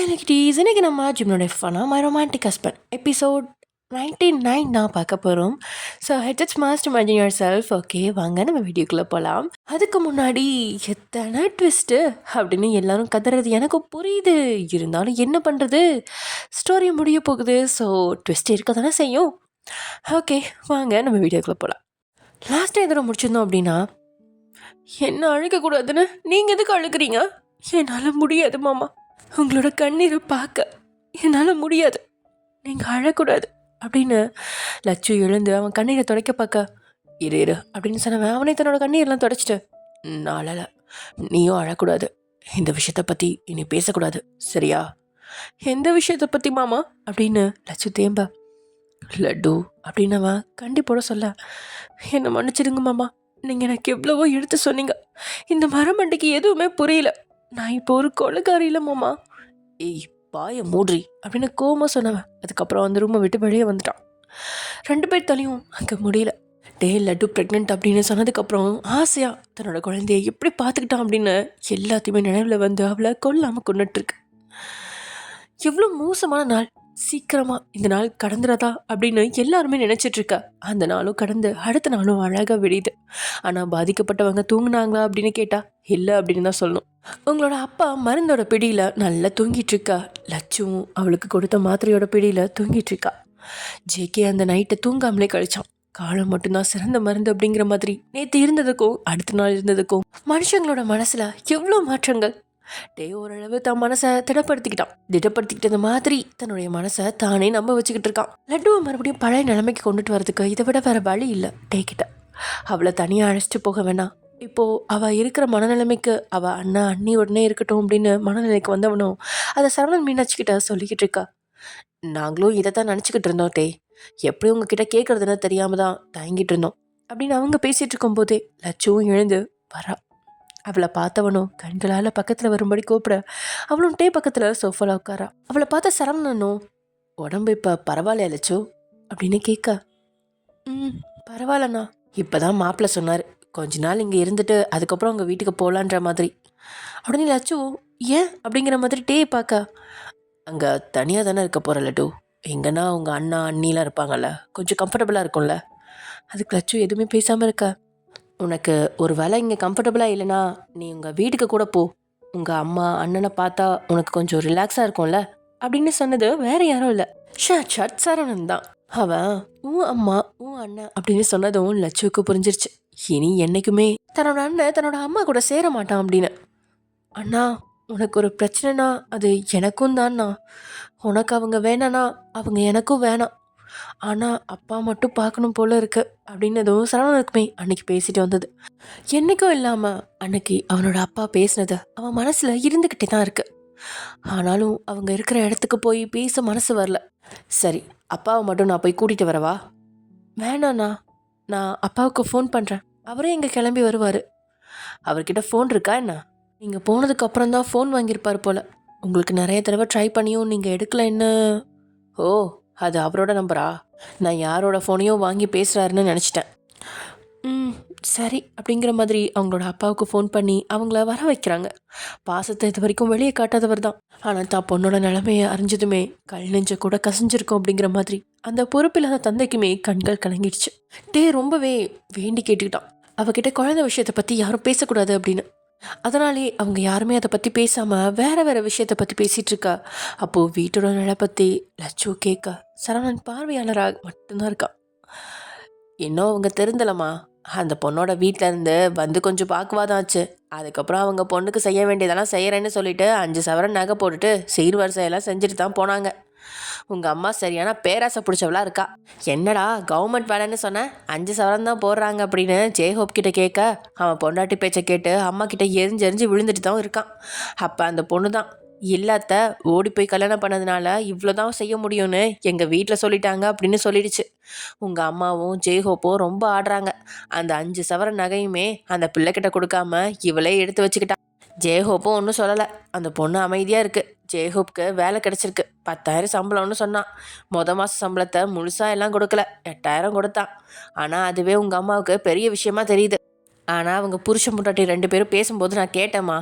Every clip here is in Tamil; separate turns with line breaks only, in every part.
ஹலோ இன்னைக்கு நம்ம ஜிம்னோட ஃபனா மை ரொமான்டிக் ஹஸ்பண்ட் எபிசோட் 99 தான் பார்க்க போகிறோம். So heads must imagine yourself. Okay, வாங்க நம்ம வீடியோக்குள்ளே போகலாம். அதுக்கு முன்னாடி எத்தனை ட்விஸ்ட்டு அப்படின்னு எல்லாரும் கத்துறது எனக்கு புரியுது. இருந்தாலும் என்ன பண்ணுறது, ஸ்டோரி முடிய போகுது. ஸோ ட்விஸ்ட் இருக்க தானே செய்யும். ஓகே, வாங்க நம்ம வீடியோக்குள்ளே போகலாம். லாஸ்ட்டாக எதிர முடிச்சிருந்தோம் அப்படின்னா, என்ன அழுகக்கூடாதுன்னு நீங்கள் எதுக்கு அழுகிறீங்க? என்னால் முடியாது மாமா, உங்களோட கண்ணீரை பார்க்க என்னால் முடியாது, நீங்கள் அழக்கூடாது அப்படின்னு லட்சு எழுந்து அவன் கண்ணீரை துடைக்க பார்க்க, இரு அப்படின்னு சொன்னவன் அவனே தன்னோட கண்ணீரெல்லாம் துடைச்சிட்டு, நாளல நீயும் அழக்கூடாது, இந்த விஷயத்தை பற்றி இனி பேசக்கூடாது சரியா? எந்த விஷயத்தை பற்றி மாமா அப்படின்னு லட்சு தேம்ப, லட்டு அப்படின்னு அவன் கண்டிப்போட சொல்ல, என்னை மன்னிச்சிடுங்க மாமா, நீங்கள் எனக்கு எவ்வளவோ எடுத்து சொன்னீங்க, இந்த மரமண்டைக்கு எதுவுமே புரியல, நான் இப்போ ஒரு கொலைக்காரி இல்லை மாமா. ஏய் பாய மூட்ரி அப்படின்னு கோமா சொன்னவன் அதுக்கப்புறம் அந்த ரூமை விட்டு வெளியே வந்துட்டான். 2 பேர் தலையும் அங்கே முடியல. லட்டு ப்ரெக்னென்ட் அப்படின்னு சொன்னதுக்கப்புறம் ஆசையாக தன்னோட குழந்தைய எப்படி பார்த்துக்கிட்டான் அப்படின்னு எல்லாத்தையுமே நினைவில் வந்து அவளை கொல்லாமல் கொண்டுட்டுருக்கு. எவ்வளோ மோசமான நாள், சீக்கிரமாக இந்த நாள் கடந்துறதா அப்படின்னு எல்லாருமே நினச்சிட்ருக்க. அந்த நாளும் கடந்து அடுத்த நாளும் அழகாக விடியுது. ஆனால் பாதிக்கப்பட்டவங்க தூங்குனாங்களா அப்படின்னு கேட்டால் இல்லை அப்படின்னு தான் சொல்லணும். உங்களோட அப்பா மருந்தோட பிடியில் நல்லா தூங்கிட்டுருக்கா. லட்சும் அவளுக்கு கொடுத்த மாத்திரையோட பிடியில் தூங்கிட்டுருக்கா. ஜேகே அந்த நைட்டை தூங்காமலே கழிச்சான். காலம் மட்டும்தான் சிறந்த மருந்து அப்படிங்கிற மாதிரி நேற்று இருந்ததுக்கும் அடுத்த நாள் இருந்ததுக்கும் மனுஷங்களோட மனசில் எவ்வளோ மாற்றங்கள். ஓரளவு தன் மனசை திடப்படுத்திக்கிட்டது மாதிரி தன்னுடைய மனசை தானே நம்ப வச்சுக்கிட்டு இருக்கான். லட்டுவை மறுபடியும் பழைய நிலைமைக்கு கொண்டுட்டு வரதுக்கு இதை விட வேற வழி இல்லை. கிட்ட அவளை தனியாக அழைச்சிட்டு போக வேணாம். இப்போது அவள் இருக்கிற மனநிலைமைக்கு அவள் அண்ணா அண்ணி உடனே இருக்கட்டும் அப்படின்னு மனநிலைக்கு வந்தவனும் அதை சரவணன் மீனாட்சிக்கிட்ட சொல்லிக்கிட்டு இருக்கா. நாங்களும் இதை தான் நினச்சிக்கிட்டு இருந்தோம் எப்படி உங்ககிட்ட கேட்குறதுன்னு தெரியாமல் தான் தயங்கிட்டு இருந்தோம் அப்படின்னு அவங்க பேசிகிட்டு இருக்கும்போதே லட்சுவும் எழுந்து வரா. அவளை பார்த்தவனும் கண்களால் பக்கத்தில் வரும்படி கூப்பிட அவளும் பக்கத்தில் சோஃபாவில் உட்காரா. அவளை பார்த்த சரவணனும் உடம்பு இப்போ பரவாயில்லையா லட்சு அப்படின்னு கேட்க, பரவாயில்லண்ணா, இப்போ தான் மாப்பிள்ளை சொன்னார் கொஞ்ச நாள் இங்கே இருந்துட்டு அதுக்கப்புறம் உங்கள் வீட்டுக்கு போகலான்ற மாதிரி. உடனே லட்சு ஏன் அப்படிங்கிற மாதிரி பார்க்க, அங்கே தனியாக தானே இருக்க போகிற லட்டு, எங்கன்னா உங்கள் அண்ணா அண்ணிலாம் இருப்பாங்கல்ல, கொஞ்சம் கம்ஃபர்டபுளாக இருக்கும்ல. அதுக்கு லட்சு எதுவுமே பேசாமல் இருக்க. உனக்கு ஒரு வேளை இங்கே கம்ஃபர்டபுளாக இல்லைனா நீ உங்கள் வீட்டுக்கு கூட போ, உங்கள் அம்மா அண்ணனை பார்த்தா உனக்கு கொஞ்சம் ரிலாக்ஸாக இருக்கும்ல அப்படின்னு சொன்னது வேற யாரும் இல்லை, ஷட் சரவணன் தான். அவன் உன் அம்மா உன் அண்ணன் அப்படின்னு சொன்னதும் லட்சுவுக்கு புரிஞ்சிருச்சு. இனி என்னைக்குமே தன்னோட அண்ணன் தன்னோட அம்மா கூட சேர மாட்டான் அப்படின்னு. அண்ணா உனக்கு ஒரு பிரச்சனைனா அது எனக்கும் தான்ண்ணா, உனக்கு அவங்க வேணானா அவங்க எனக்கும் வேணாம், ஆனால் அப்பா மட்டும் பார்க்கணும் போல இருக்கு அப்படின்னதும் சரவணனுக்குமே அன்னைக்கு பேசிட்டு வந்தது. என்னைக்கும் இல்லாமல் அன்னைக்கு அவனோட அப்பா பேசினது அவன் மனசில் இருந்துக்கிட்டே தான் இருக்கு. ஆனாலும் அவங்க இருக்கிற இடத்துக்கு போய் பேச மனசு வரல. சரி, அப்பாவை மட்டும் நான் போய் கூட்டிகிட்டு வரவா? வேணாண்ணா, நான் அப்பாவுக்கு ஃபோன் பண்ணுறேன், அவரே இங்கே கிளம்பி வருவார். அவர்கிட்ட ஃபோன் இருக்கா என்ன? நீங்கள் போனதுக்கு அப்புறம் தான் ஃபோன் வாங்கியிருப்பார் போல். உங்களுக்கு நிறைய தடவை ட்ரை பண்ணியும் நீங்கள் எடுக்கலைன்னு. ஓ, அது அவரோட நம்பரா? நான் யாரோட ஃபோனையும் வாங்கி பேசுகிறாருன்னு நினச்சிட்டேன். சரி அப்படிங்கிற மாதிரி அவங்களோட அப்பாவுக்கு ஃபோன் பண்ணி அவங்கள வர வைக்கிறாங்க. பாசத்தை இது வரைக்கும் வெளியே காட்டாதவர் தான், ஆனால் தான் பொண்ணோட நிலைமையை அறிஞ்சதுமே கல் நெஞ்ச கூட கசிஞ்சிருக்கும் அப்படிங்கிற மாதிரி அந்த பொறுப்பில்லாத தந்தைக்குமே கண்கள் கலங்கிடுச்சு. ரொம்பவே வேண்டி கேட்டுக்கிட்டான் அவகிட்ட குழந்தை விஷயத்தை பற்றி யாரும் பேசக்கூடாது அப்படின்னு. அதனாலே அவங்க யாருமே அதை பற்றி பேசாமல் வேற வேற விஷயத்தை பற்றி பேசிகிட்டு இருக்கா. அப்போது வீட்டோட நிலை பற்றி லட்சு கேட்க சரவணன் பார்வையாளராக மட்டும்தான் இருக்கா. இன்னும் அவங்க தெரிந்தலம்மா, அந்த பொண்ணோட வீட்டில் இருந்து வந்து கொஞ்சம் பார்க்குவாதான் ஆச்சு. அதுக்கப்புறம் அவங்க பொண்ணுக்கு செய்ய வேண்டியதெல்லாம் செய்கிறேன்னு சொல்லிட்டு 5 சவரன் நகை போட்டுட்டு சீர்வரிசையெல்லாம் செஞ்சுட்டு தான் போனாங்க. உங்கள் அம்மா சரியான பேராசை பிடிச்சவளா இருக்கா. என்னடா கவர்மெண்ட் வேலைன்னு சொன்னேன், 5 சவரன் தான் போடுறாங்க அப்படின்னு ஜெய்ஹோப் கிட்ட கேட்க அவன் பொண்டாட்டி பேச்சை கேட்டு அம்மா கிட்ட எரிஞ்சு விழுந்துட்டு தான் இருக்கான். அப்போ அந்த பொண்ணு தான், இல்லாத ஓடி போய் கல்யாணம் பண்ணதுனால இவ்வளோதான் செய்ய முடியும்னு எங்கள் வீட்டில் சொல்லிட்டாங்க அப்படின்னு சொல்லிடுச்சு. உங்கள் அம்மாவும் ஜெய்ஹோப்பும் ரொம்ப ஆடுறாங்க. அந்த 5 சவரன் நகையுமே அந்த பிள்ளைக்கிட்ட கொடுக்காம இவளே எடுத்து வச்சுக்கிட்டான். ஜெய்ஹோப்பும் ஒன்றும் சொல்லலை, அந்த பொண்ணு அமைதியாக இருக்குது. ஜெய்ஹோப்புக்கு வேலை கிடச்சிருக்கு, 10,000 சம்பளம்னு சொன்னான். மாத சம்பளத்தை முழுசாக எல்லாம் கொடுக்கல, 8,000 கொடுத்தான். ஆனால் அதுவே உங்கள் அம்மாவுக்கு பெரிய விஷயமா தெரியுது. ஆனால் அவங்க புருஷன் முன்னாடி 2 பேரும் பேசும்போது நான் கேட்டேம்மா,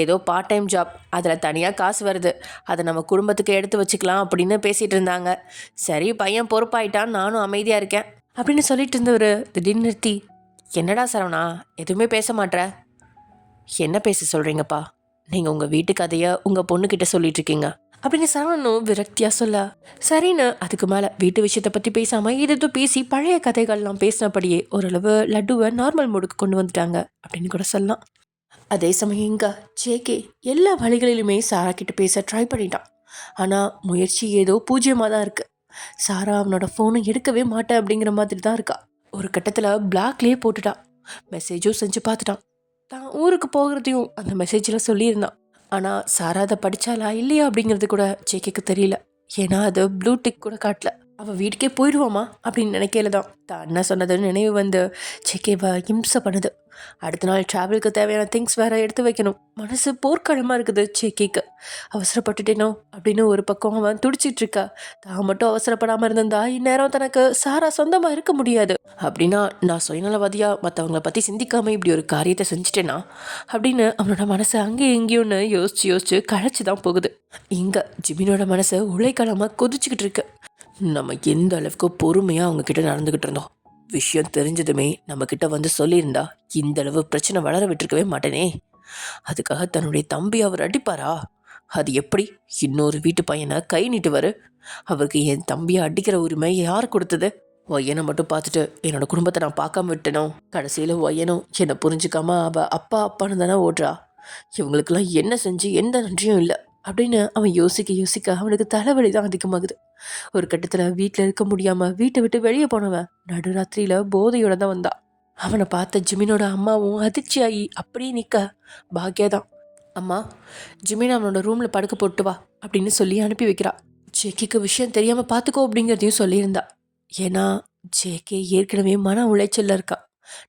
ஏதோ பார்ட் டைம் ஜாப், அதில் தனியாக காசு வருது, அதை நம்ம குடும்பத்துக்கு எடுத்து வச்சுக்கலாம் அப்படின்னு பேசிகிட்டு இருந்தாங்க. சரி பையன் பொறுப்பாயிட்டான், நானும் அமைதியாக இருக்கேன் அப்படின்னு சொல்லிட்டு இருந்தவர் திடீர்னு நிறுத்தி, என்னடா சரவணா எதுவுமே பேச மாட்ற? என்ன பேச சொல்கிறீங்கப்பா? நீங்கள் உங்கள் வீட்டு கதையை உங்கள் பொண்ணுக்கிட்ட சொல்லிட்டு இருக்கீங்க அப்படின்னு சரவணனும் விரக்தியாக சொல்ல, சரின்னு அதுக்கு மேலே வீட்டு விஷயத்தை பற்றி பேசாமல் இது பேசி பழைய கதைகள்லாம் பேசினபடியே ஓரளவு லட்டுவை நார்மல் மூடுக்கு கொண்டு வந்துட்டாங்க அப்படின்னு கூட சொல்லலாம். அதே சமயம் இங்கே ஜேகே எல்லா வழிகளிலுமே சாரா கிட்ட பேச ட்ரை பண்ணிட்டான். ஆனால் முயற்சி ஏதோ பூஜ்ஜியமாக தான் இருக்குது. சாரா அவனோட ஃபோனை எடுக்கவே மாட்டேன் அப்படிங்கிற மாதிரி தான் இருக்கா. ஒரு கட்டத்தில் பிளாக்லேயே போட்டுட்டான். மெசேஜும் செஞ்சு பார்த்துட்டான். தான் ஊருக்கு போகிறதையும் அந்த மெசேஜில் சொல்லியிருந்தான். ஆனால் சாரா அதை படித்தாளா இல்லையா அப்படிங்கிறது கூட ஜேகேக்கு தெரியல. ஏன்னா அது ப்ளூ டிக் கூட காட்டல. அவள் வீட்டுக்கே போயிடுவாமா அப்படின்னு நினைக்கல தான் என்ன சொன்னதுன்னு நினைவு வந்து ஜேகேவை இம்சை பண்ணுது. அடுத்த நாள் ட்ராவலுக்கு தேவையான திங்ஸ் வேற எடுத்து வைக்கணும். மனசு போர்க்களமாக இருக்குது ஜேகேக்கு. அவசரப்பட்டுட்டேனோ அப்படின்னு ஒரு பக்கம் அவன் துடிச்சிட்டு இருக்கா. தான் மட்டும் அவசரப்படாமல் இருந்திருந்தா இந்நேரம் தனக்கு சாரா சொந்தமாக இருக்க முடியாது. அப்படின்னா நான் சுயநலவாதியாக மற்றவங்கள பற்றி சிந்திக்காம இப்படி ஒரு காரியத்தை செஞ்சுட்டேனா அப்படின்னு அவனோட மனசை அங்கேயும் இங்கேயோன்னு யோசிச்சு கழைச்சி தான் போகுது. இங்கே ஜிமினோட மனசை உழைக்காலமாக கொதிச்சுக்கிட்டு இருக்கு. நம்ம எந்த அளவுக்கு பொறுமையாக அவங்கக்கிட்ட நடந்துக்கிட்டு இருந்தோம். விஷயம் தெரிஞ்சதுமே நம்மக்கிட்ட வந்து சொல்லியிருந்தா இந்த அளவு பிரச்சனை வளர விட்டுருக்கவே மாட்டேனே. அதுக்காக தன்னுடைய தம்பி அவர் அடிப்பாரா? அது எப்படி? இன்னொரு வீட்டு பையனை கை நீட்டுவார். அவருக்கு என் தம்பியை அடிக்கிற உரிமை யார் கொடுத்தது? ஒய்யனை மட்டும் பார்த்துட்டு என்னோட குடும்பத்தை நான் பார்க்காம விட்டனோ. கடைசியில் ஒய்யனும் என்னை புரிஞ்சுக்காம அவள் அப்பான்னு தானே ஓடுறா. இவங்களுக்கெல்லாம் என்ன செஞ்சு எந்த நன்றியும் இல்லை அப்படின்னு அவன் யோசிக்க அவனுக்கு தலைவலி தான் அதிகமாகுது. ஒரு கட்டத்தில் வீட்டில் இருக்க முடியாமல் வீட்டை விட்டு வெளியே போனவன் நடுராத்திரியில் போதையோட தான் வந்தான். அவனை பார்த்த ஜிமினோட அம்மாவும் அதிர்ச்சியாகி அப்படியே நிற்க பாக்கியா தான், அம்மா ஜிமின் அவனோட ரூமில் படுக்க போட்டு வா அப்படின்னு சொல்லி அனுப்பி வைக்கிறா. ஜேகேக்கு விஷயம் தெரியாமல் பார்த்துக்கோ அப்படிங்கிறதையும் சொல்லியிருந்தா. ஏன்னா ஜேகே ஏற்கனவே மன உளைச்சல்ல இருக்கா.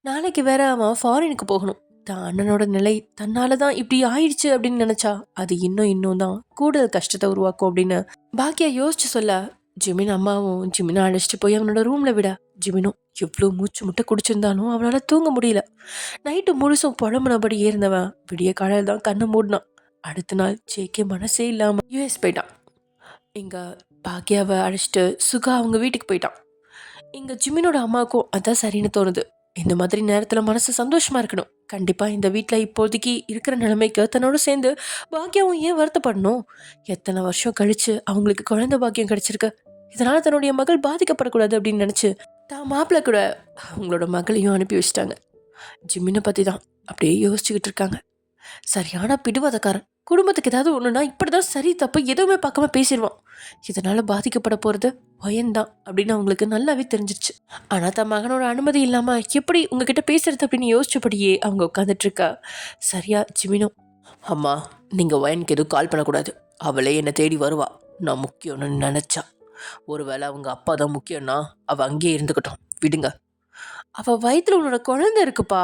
நாளைக்கு வேற அவன் ஃபாரினுக்கு போகணும். தான் அண்ணனோட நிலை தன்னால தான் இப்படி ஆயிடுச்சு அப்படின்னு நினைச்சா அது இன்னும் தான் கூடுதல் கஷ்டத்தை உருவாக்கும் அப்படின்னு பாக்கியா யோசிச்சு சொல்ல, ஜிமின் அம்மாவும் ஜிமினை அழைச்சிட்டு போய் அவனோட ரூம்ல விட, ஜிமினும் எவ்வளோ மூச்சு முட்டை குடிச்சிருந்தாலும் அவனால தூங்க முடியல. நைட்டு முழுசும் புலம்புனபடி ஏறினவன் விடிய காலையில் தான் கண்ணை மூடினான். அடுத்த நாள் ஜேகே மனசே இல்லாம யூஎஸ் போயிட்டான். இங்க பாக்கியாவை அழைச்சிட்டு சுகா அவங்க வீட்டுக்கு போயிட்டான். இங்க ஜிமினோட அம்மாவுக்கும் அதான் சரின்னு தோணுது. இந்த மாதிரி நேரத்தில் மனசு சந்தோஷமாக இருக்கணும். கண்டிப்பாக இந்த வீட்டில் இப்போதைக்கு இருக்கிற நிலைமைக்கு தன்னோட சேர்ந்து பாக்கியாவும் ஏன் வருத்தப்படணும்? எத்தனை வருஷம் கழித்து அவங்களுக்கு குழந்தை பாக்கியம் கிடச்சிருக்கு. இதனால் தன்னுடைய மகள் பாதிக்கப்படக்கூடாது அப்படின்னு நினச்சி தான் மாப்பிள்ளை கூட அவங்களோட மகளையும் அனுப்பி வச்சிட்டாங்க. ஜிம்மினை பற்றி தான் அப்படியே யோசிச்சுக்கிட்டு இருக்காங்க. சரியான பிடிவாதக்காரன். குடும்பத்துக்கு ஏதாவது ஒன்றுனா இப்படி தான் சரி தப்பு எதுவுமே பார்க்காம பேசிடுவான். இதனால் பாதிக்கப்பட போகிறது பயன்தான் அப்படின்னு அவங்களுக்கு நல்லாவே தெரிஞ்சிருச்சு. ஆனால் தன் மகனோட அனுமதி இல்லாமல் எப்படி உங்ககிட்ட பேசுறது அப்படின்னு யோசிச்சபடியே அவங்க உட்காந்துட்டு இருக்கா. சரியா ஜிமினோ, அம்மா நீங்கள் ஒயனுக்கு எதுவும் கால் பண்ணக்கூடாது. அவளே என்னை தேடி வருவா. நான் முக்கியம்னு நினச்சா. ஒருவேளை அவங்க அப்பா தான் முக்கியம்னா அவள் அங்கேயே இருந்துக்கட்டும், விடுங்க. அவள் வயிற்றுல உன்னோட குழந்தை இருக்குப்பா.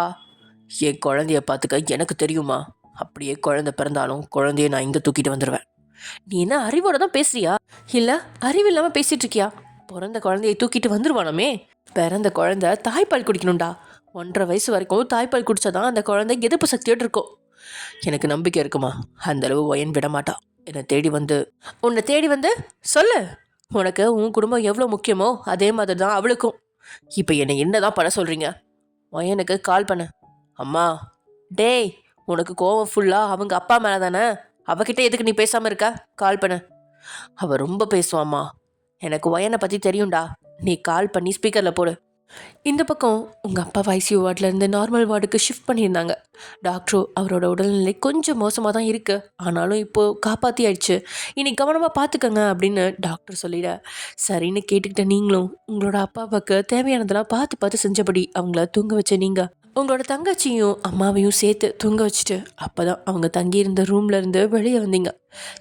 என் குழந்தைய பார்த்துக்க எனக்கு தெரியுமா? அப்படியே குழந்தை பிறந்தாலும் குழந்தைய நான் இங்கே தூக்கிட்டு வந்துடுவேன். நீ என்ன அறிவோட தான் பேசுறியா இல்லை அறிவு இல்லாமல் பேசிட்டு இருக்கியா? பிறந்த குழந்தையை தூக்கிட்டு வந்துருவானமே. பிறந்த குழந்தை தாய்ப்பால் குடிக்கணும்டா. 1.5 வயசு வரைக்கும் தாய்ப்பால் குடிச்சாதான் அந்த குழந்தை எதிர்ப்பு சக்தியோடு இருக்கும். எனக்கு நம்பிக்கை இருக்குமா? அந்த அளவு ஒயன் விட மாட்டா. உன்னை தேடி வந்து சொல்லு. உனக்கு உன் குடும்பம் எவ்வளோ முக்கியமோ அதே மாதிரி தான் அவளுக்கும். இப்போ என்னை என்னதான் பண்ண சொல்கிறீங்க? ஒயனுக்கு கால் பண்ண. அம்மா டேய், உனக்கு கோவம் ஃபுல்லாக அவங்க அப்பா மேலே தானே. அவகிட்ட எதுக்கு நீ பேசாமல் இருக்க? கால் பண்ணு. அவள் ரொம்ப பேசுவாம்மா. எனக்கு ஒயனை பற்றி தெரியும்டா. நீ கால் பண்ணி ஸ்பீக்கரில் போடு. இந்த பக்கம் உங்கள் அப்பா ஐசியூ வார்டிலேருந்து நார்மல் வார்டுக்கு ஷிஃப்ட் பண்ணியிருந்தாங்க. டாக்டரும் அவரோட உடல்நிலை கொஞ்சம் மோசமாக தான் இருக்குது, ஆனாலும் இப்போது காப்பாற்றி ஆயிடுச்சு, இனி கவனமாக பார்த்துக்கங்க அப்படின்னு டாக்டர் சொல்லிட, சரின்னு கேட்டுக்கிட்ட நீங்களும் உங்களோட அப்பாவுக்கு தேவையானதெல்லாம் பார்த்து செஞ்சபடி அவங்கள தூங்க வச்ச நீங்கள் உங்களோட தங்கச்சியும் அம்மாவையும் சேர்த்து தூங்க வச்சுட்டு அப்போ தான் அவங்க தங்கியிருந்த ரூம்லேருந்து வெளியே வந்தீங்க.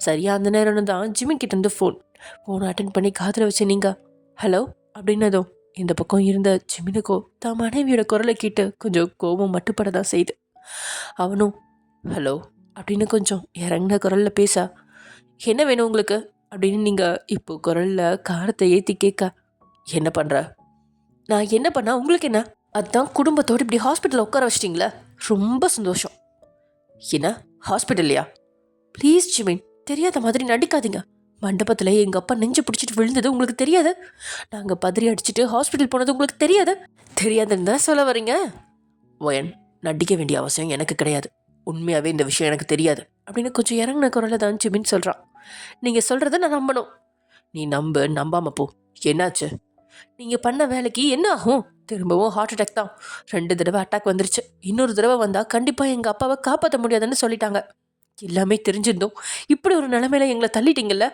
சரியாக அந்த நேரம்னு தான் ஜிமின் கிட்டேருந்து ஃபோன் அட்டன் பண்ணி காதில் வச்சு நீங்கள் ஹலோ அப்படின்னதும் இந்த பக்கம் இருந்த ஜிமினுக்கோ தான் மனைவியோட குரலை கேட்டு கொஞ்சம் கோபம் மட்டுப்பட தான் செய்யுது. அவனும் ஹலோ அப்படின்னு கொஞ்சம் இறங்கின குரலில் பேச, என்ன வேணும் உங்களுக்கு அப்படின்னு நீங்கள் இப்போ குரலில் காரத்தை ஏற்றி கேட்க, என்ன பண்ணுற? நான் என்ன பண்ணா உங்களுக்கு என்ன அதான் குடும்பத்தோடு இப்படி ஹாஸ்பிட்டலில் உட்கார வச்சிட்டிங்களே, ரொம்ப சந்தோஷம். என்ன ஹாஸ்பிட்டல்லையா? ப்ளீஸ் ஜிமின், தெரியாத மாதிரி நடிக்காதீங்க. மண்டபத்தில் எங்கள் அப்பா நெஞ்சு பிடிச்சிட்டு விழுந்தது உங்களுக்கு தெரியாது? நாங்கள் பதறி அடிச்சுட்டு ஹாஸ்பிட்டல் போனது உங்களுக்கு தெரியாது? தெரியாதுன்னு தான் சொல்ல வரீங்க? ஒயன், நடிக்க வேண்டிய அவசியம் எனக்கு கிடையாது. உண்மையாகவே இந்த விஷயம் எனக்கு தெரியாது அப்படின்னு கொஞ்சம் இறங்கின குரலை தான் ஜிமின் சொல்கிறான். நீங்கள் சொல்கிறத நான் நம்பணும். நீ நம்பாமல் போ. என்னாச்சு? நீங்கள் பண்ண வேலைக்கு என்ன ஆகும்? திரும்பவும் ஹார்ட் அட்டாக் தான். 2 தடவை அட்டாக் வந்துருச்சு. இன்னொரு தடவை வந்தால் கண்டிப்பாக எங்கள் அப்பாவை காப்பாற்ற முடியாதுன்னு சொல்லிட்டாங்க. எல்லாமே தெரிஞ்சிருந்தோம் இப்படி ஒரு நிலைமையில எங்களை தள்ளிட்டீங்கல்ல.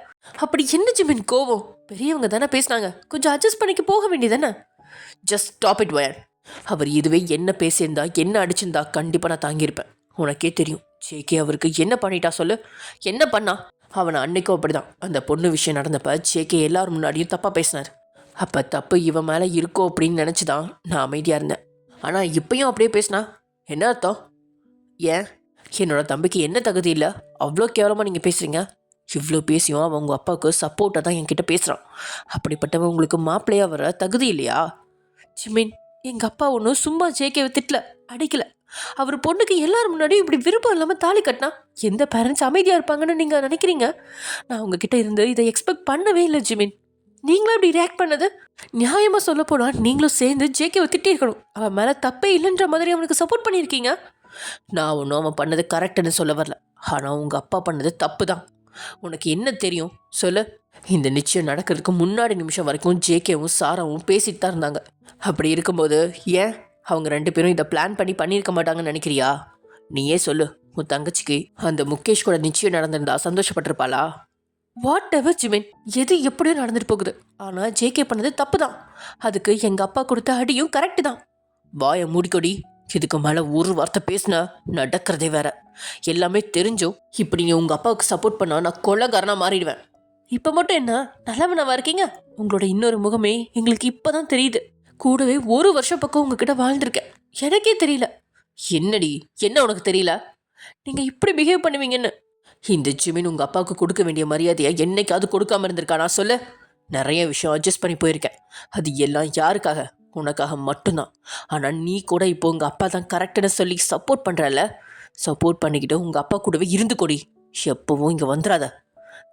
அப்படி என்ன ஜிமின் கோவம்? பெரியவங்க தானே பேசினாங்க, கொஞ்சம் அட்ஜஸ்ட் பண்ணிக்க போக வேண்டியதானே? ஜஸ்ட் ஸ்டாப் இட் வயன். அவர் இதுவே என்ன பேசியிருந்தா என்ன அடிச்சிருந்தா கண்டிப்பாக நான் தாங்கியிருப்பேன். உனக்கே தெரியும் ஜேகே அவருக்கு என்ன பண்ணிட்டா சொல்லு. என்ன பண்ணா? அவனை அன்னைக்கும் அப்படிதான். அந்த பொண்ணு விஷயம் நடந்தப்ப ஜேகே எல்லாரும் முன்னாடியும் தப்பாக பேசினார். அப்போ தப்பு இவன் மேலே இருக்கோ அப்படின்னு நினச்சி தான் நான் அமைதியாக இருந்தேன். ஆனால் இப்பயும் அப்படியே பேசினா என்ன அர்த்தம்? ஏன் என்னோட தம்பிக்கு என்ன தகுதி இல்லை? அவ்வளோ கேவலமாக நீங்கள் பேசுகிறீங்க. இவ்வளோ பேசியும் அவன் உங்கள் அப்பாவுக்கு சப்போர்ட்டாக தான் என்கிட்ட பேசுகிறான். அப்படிப்பட்டவன் உங்களுக்கு மாப்பிள்ளையாக வர தகுதி இல்லையா? ஜிமின், எங்கள் அப்பா ஒன்றும் சும்மா ஜேகேவை திட்டல, அடிக்கல. அவர் பொண்ணுக்கு எல்லாரும் முன்னாடியும் இப்படி விருப்பம் இல்லாமல் தாலி கட்டினா எந்த பேரண்ட்ஸ் அமைதியாக இருப்பாங்கன்னு நீங்கள் நினைக்கிறீங்க? நான் உங்ககிட்ட இருந்து இதை எக்ஸ்பெக்ட் பண்ணவே இல்லை ஜிமின். நீங்களும் இப்படி ரியாக்ட் பண்ணது நியாயமாக சொல்ல போனால் நீங்களும் சேர்ந்து ஜேகேவை திட்டிருக்கணும். அவன் மேலே தப்பே இல்லைன்ற மாதிரி அவனுக்கு சப்போர்ட் பண்ணியிருக்கீங்க. நான் ஒன்றும் அவன் பண்ணது கரெக்டுன்னு சொல்ல வரல. ஆனால் உங்கள் அப்பா பண்ணது தப்பு தான். உனக்கு என்ன தெரியும் சொல்லு? இந்த நிச்சயம் நடக்கிறதுக்கு முன்னாடி நிமிஷம் வரைக்கும் ஜேகேவும் சாராவும் பேசிட்டு தான் இருந்தாங்க. அப்படி இருக்கும்போது ஏன் அவங்க 2 பேரும் இதை பிளான் பண்ணியிருக்க மாட்டாங்கன்னு நினைக்கிறியா? நீயே சொல்லு. உன் தங்கச்சிக்கு அந்த முகேஷ் கூட நிச்சயம் நடந்திருந்தா சந்தோஷப்பட்டிருப்பாளா? வாட் எவர் ஜிமின், எது எப்படியோ நடந்துட்டு போகுது. ஆனால் ஜேகே பண்ணது தப்பு தான். அதுக்கு எங்கள் அப்பா கொடுத்த அடியும் கரெக்டு தான். வாயை மூடிக்கொடி. இதுக்கு மேலே ஒரு வார்த்தை பேசினா நடக்கிறதே வேற. எல்லாமே தெரிஞ்சும் இப்படி நீ உங்கள் அப்பாவுக்கு சப்போர்ட் பண்ணா நான் கொலைகாரனாக மாறிடுவேன். இப்போ மட்டும் என்ன நல்லவனாவா இருக்கீங்க? உங்களோட இன்னொரு முகமே எங்களுக்கு இப்போ தான் தெரியுது. கூடவே 1 வருஷம் பக்கம் உங்ககிட்ட வாழ்ந்திருக்கேன், எனக்கே தெரியல. என்னடி என்ன உனக்கு தெரியல? நீங்கள் இப்படி பிஹேவ் பண்ணுவீங்கன்னு. இந்த ஜிமின் உங்கள் அப்பாவுக்கு கொடுக்க வேண்டிய மரியாதையை என்னைக்காவது கொடுக்காம இருந்திருக்கானா சொல்ல? நிறைய விஷயம் அட்ஜஸ்ட் பண்ணி போயிருக்கேன். அது எல்லாம் யாருக்காக? உனக்காக மட்டும்தான். ஆனால் நீ கூட இப்போ உங்கள் அப்பா தான் கரெக்டுன்னு சொல்லி சப்போர்ட் பண்ணுறல. சப்போர்ட் பண்ணிக்கிட்டு உங்கள் அப்பா கூடவே இருந்து கொடி. எப்பவும் இங்கே வந்துடாத.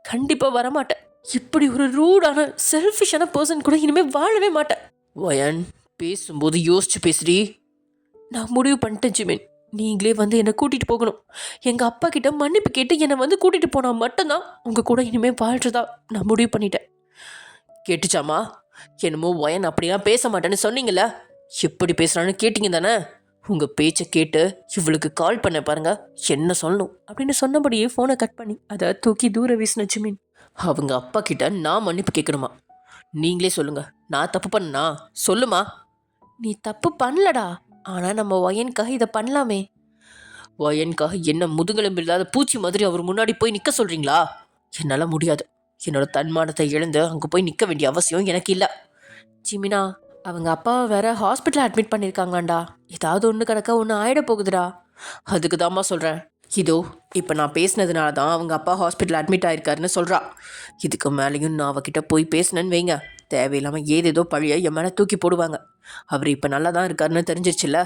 கண்டிப்பாக வரமாட்டேன். இப்படி ஒரு ரூடான செல்ஃபிஷான பர்சன் கூட இனிமேல் வாழவே மாட்டேன். வயன், பேசும்போது யோசிச்சு பேசுடி. நான் முடிவு பண்ணிட்டேன் ஜிமின். நீங்களே வந்து என்னை கூட்டிகிட்டு போகணும். எங்கள் அப்பா கிட்ட மன்னிப்பு கேட்டு என்னை வந்து கூட்டிகிட்டு போனால் மட்டும்தான் உங்கள் கூட இனிமேல் வாழ்கிறதா நான் முடிவு பண்ணிட்டேன். கேட்டுச்சாமா? என்னமோ வயன் அப்படிலாம் பேச மாட்டேன்னு சொன்னீங்கள, எப்படி பேசுகிறான்னு கேட்டிங்க தானே? உங்கள் பேச்சை கேட்டு இவளுக்கு கால் பண்ண பாருங்க, என்ன சொல்லணும் அப்படின்னு சொன்னபடியே ஃபோனை கட் பண்ணி அதை தூக்கி தூர வீசின ஜிமின். அவங்க அப்பா கிட்ட நான் மன்னிப்பு கேட்கணுமா? நீங்களே சொல்லுங்க, நான் தப்பு பண்ணா சொல்லுமா? நீ தப்பு பண்ணலடா, ஆனால் நம்ம ஒயனுக்காக இதை பண்ணலாமே. ஒயனுக்காக என்ன முதுகெலும்பு இல்லாத பூச்சி மாதிரி அவர் முன்னாடி போய் நிற்க சொல்கிறீங்களா? என்னால் முடியாது. என்னோட தன்மானத்தை இழந்து அங்கே போய் நிற்க வேண்டிய அவசியம் எனக்கு இல்லை. ஜிமினா, அவங்க அப்பாவை வேற ஹாஸ்பிட்டலில் அட்மிட் பண்ணியிருக்காங்களாண்டா. ஏதாவது ஒன்று கிடக்க ஒன்று ஆகிட போகுதுடா. அதுக்கு தாம்மா சொல்கிறேன். இதோ இப்போ நான் பேசினதுனால தான் அவங்க அப்பா ஹாஸ்பிட்டல் அட்மிட் ஆகிருக்காருன்னு சொல்கிறா. இதுக்கு மேலேயும் நான் அவகிட்ட போய் பேசினேன்னு வைங்க, தேவையில்லாமல் ஏதேதோ பழியை என் மேலே தூக்கி போடுவாங்க. அவர் இப்போ நல்லா தான் இருக்காருன்னு தெரிஞ்சிருச்சுல்ல.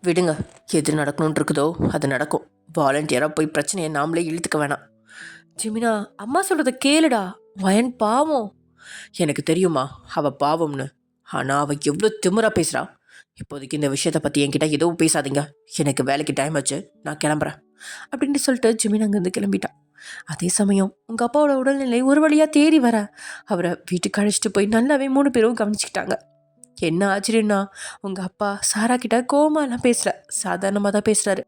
விடுங்க, எது நடக்கணும்னு இருக்குதோ அது நடக்கும். வாலண்டியராக போய் பிரச்சனையை நாமளே இழுத்துக்க வேணாம். ஜிமினா, அம்மா சொல்கிறத கேளுடா. வயன் பாவம். எனக்கு தெரியுமா அவள் பாவம்னு. ஆனால் அவள் எவ்வளோ திமிரா பேசுகிறா. இப்போதைக்கு இந்த விஷயத்தை பற்றி என்கிட்ட எதுவும் பேசாதீங்க. எனக்கு வேலைக்கு டைம் ஆச்சு, நான் கிளம்புறேன் அப்படின்னு சொல்லிட்டு ஜிமின் அங்கேருந்து கிளம்பிட்டான். அதே சமயம் உங்கள் அப்பாவோட உடல்நிலை ஒரு வழியாக தேறி வர அவரை வீட்டுக்கு அழைச்சிட்டு போய் நல்லாவே 3 பேரும் கவனிச்சுக்கிட்டாங்க. என்ன ஆச்சரியம்னா, உங்கள் அப்பா சாரா கிட்ட கோவமாலாம் பேசல, சாதாரணமாக தான் பேசுகிறாரு.